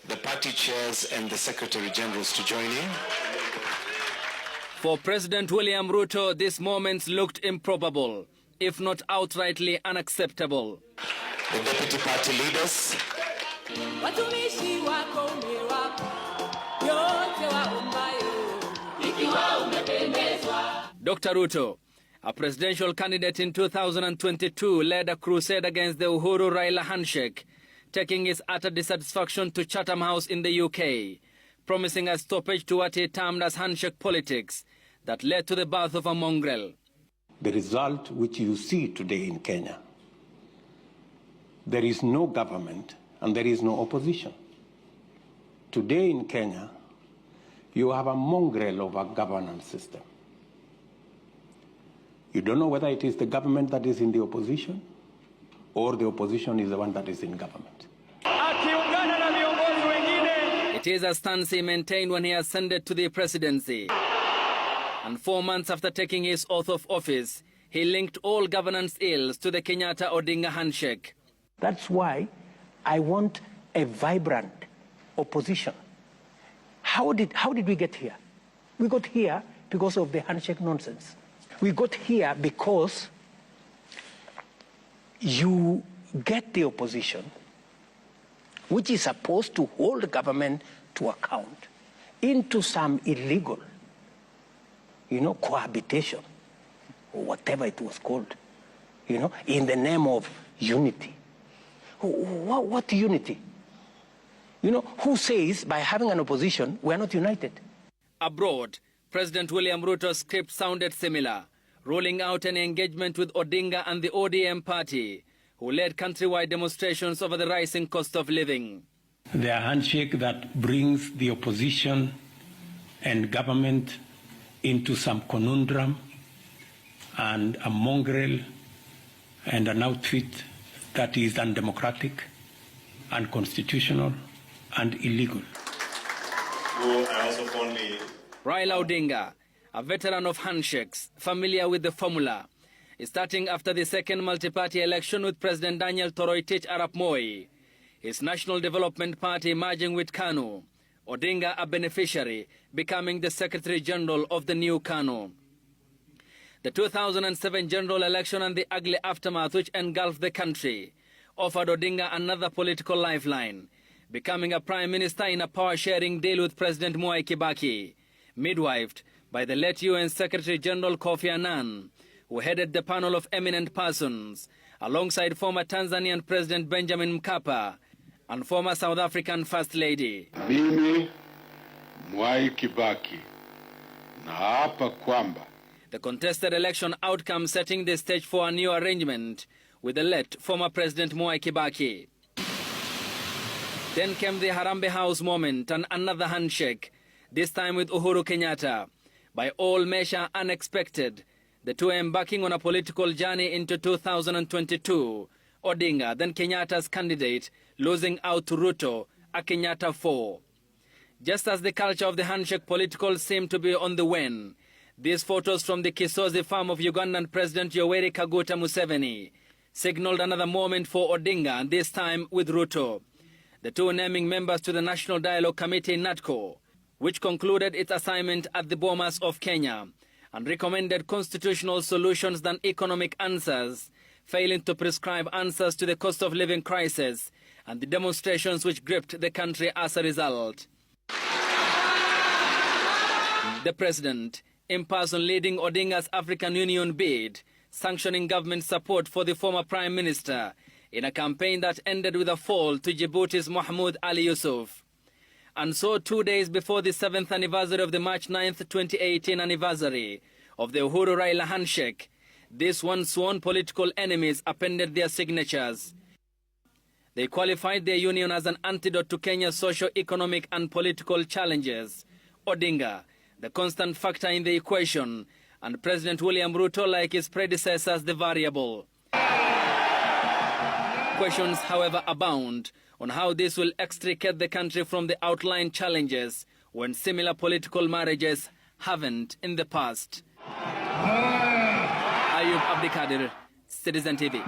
the party chairs and the Secretary Generals to join in. For President William Ruto, these moments looked improbable, if not outrightly unacceptable. The deputy party leaders. Dr. Ruto, a presidential candidate in 2022, led a crusade against the Uhuru Raila handshake, taking his utter dissatisfaction to Chatham House in the UK, promising a stoppage to what he termed as handshake politics that led to the birth of a mongrel. The result which you see today in Kenya, there is no government and there is no opposition. Today in Kenya, you have a mongrel of a governance system. You don't know whether it is the government that is in the opposition or the opposition is the one that is in government. It is a stance he maintained when he ascended to the presidency. And 4 months after taking his oath of office, he linked all governance ills to the Kenyatta Odinga handshake. That's why I want a vibrant opposition. How did we get here? We got here because of the handshake nonsense. We got here because you get the opposition, which is supposed to hold the government to account, into some illegal, cohabitation, or whatever it was called, in the name of unity. What unity? Who says by having an opposition, we are not united? Abroad, President William Ruto's script sounded similar, rolling out an engagement with Odinga and the ODM party, who led countrywide demonstrations over the rising cost of living. The handshake that brings the opposition and government into some conundrum and a mongrel and an outfit that is undemocratic, unconstitutional, and illegal. Raila Odinga, a veteran of handshakes, familiar with the formula, is starting after the second multi-party election with President Daniel Toroitich Arap Moi, his National Development Party merging with KANU, Odinga a beneficiary, becoming the Secretary General of the new KANU. The 2007 general election and the ugly aftermath which engulfed the country offered Odinga another political lifeline, becoming a prime minister in a power-sharing deal with President Mwai Kibaki, midwifed by the late UN Secretary General Kofi Annan, who headed the panel of eminent persons, alongside former Tanzanian President Benjamin Mkapa and former South African First Lady. Mimi, Mwai Kibaki, naapa kwamba. The contested election outcome setting the stage for a new arrangement with the late former President Mwai Kibaki. Then came the Harambee House moment and another handshake, this time with Uhuru Kenyatta. By all measure unexpected, the two embarking on a political journey into 2022, Odinga, then Kenyatta's candidate, losing out to Ruto, a Kenyatta 4. Just as the culture of the handshake political seemed to be on the wane, these photos from the Kisozi farm of Ugandan President Yoweri Kaguta Museveni signaled another moment for Odinga, and this time with Ruto. The two naming members to the National Dialogue Committee, NADCO, which concluded its assignment at the Bomas of Kenya and recommended constitutional solutions than economic answers, failing to prescribe answers to the cost of living crisis and the demonstrations which gripped the country as a result. The president, in person leading Odinga's African Union bid, sanctioning government support for the former prime minister in a campaign that ended with a fall to Djibouti's Mahmoud Ali Yusuf. And so 2 days before the 7th anniversary of the March 9th, 2018 anniversary of the Uhuru Raila handshake, these once sworn political enemies appended their signatures. They qualified their union as an antidote to Kenya's socio-economic and political challenges. Odinga, the constant factor in the equation, and President William Ruto, like his predecessors, the variable. Questions, however, abound on how this will extricate the country from the outlined challenges when similar political marriages haven't in the past. Ayub Abdikadir, Citizen TV.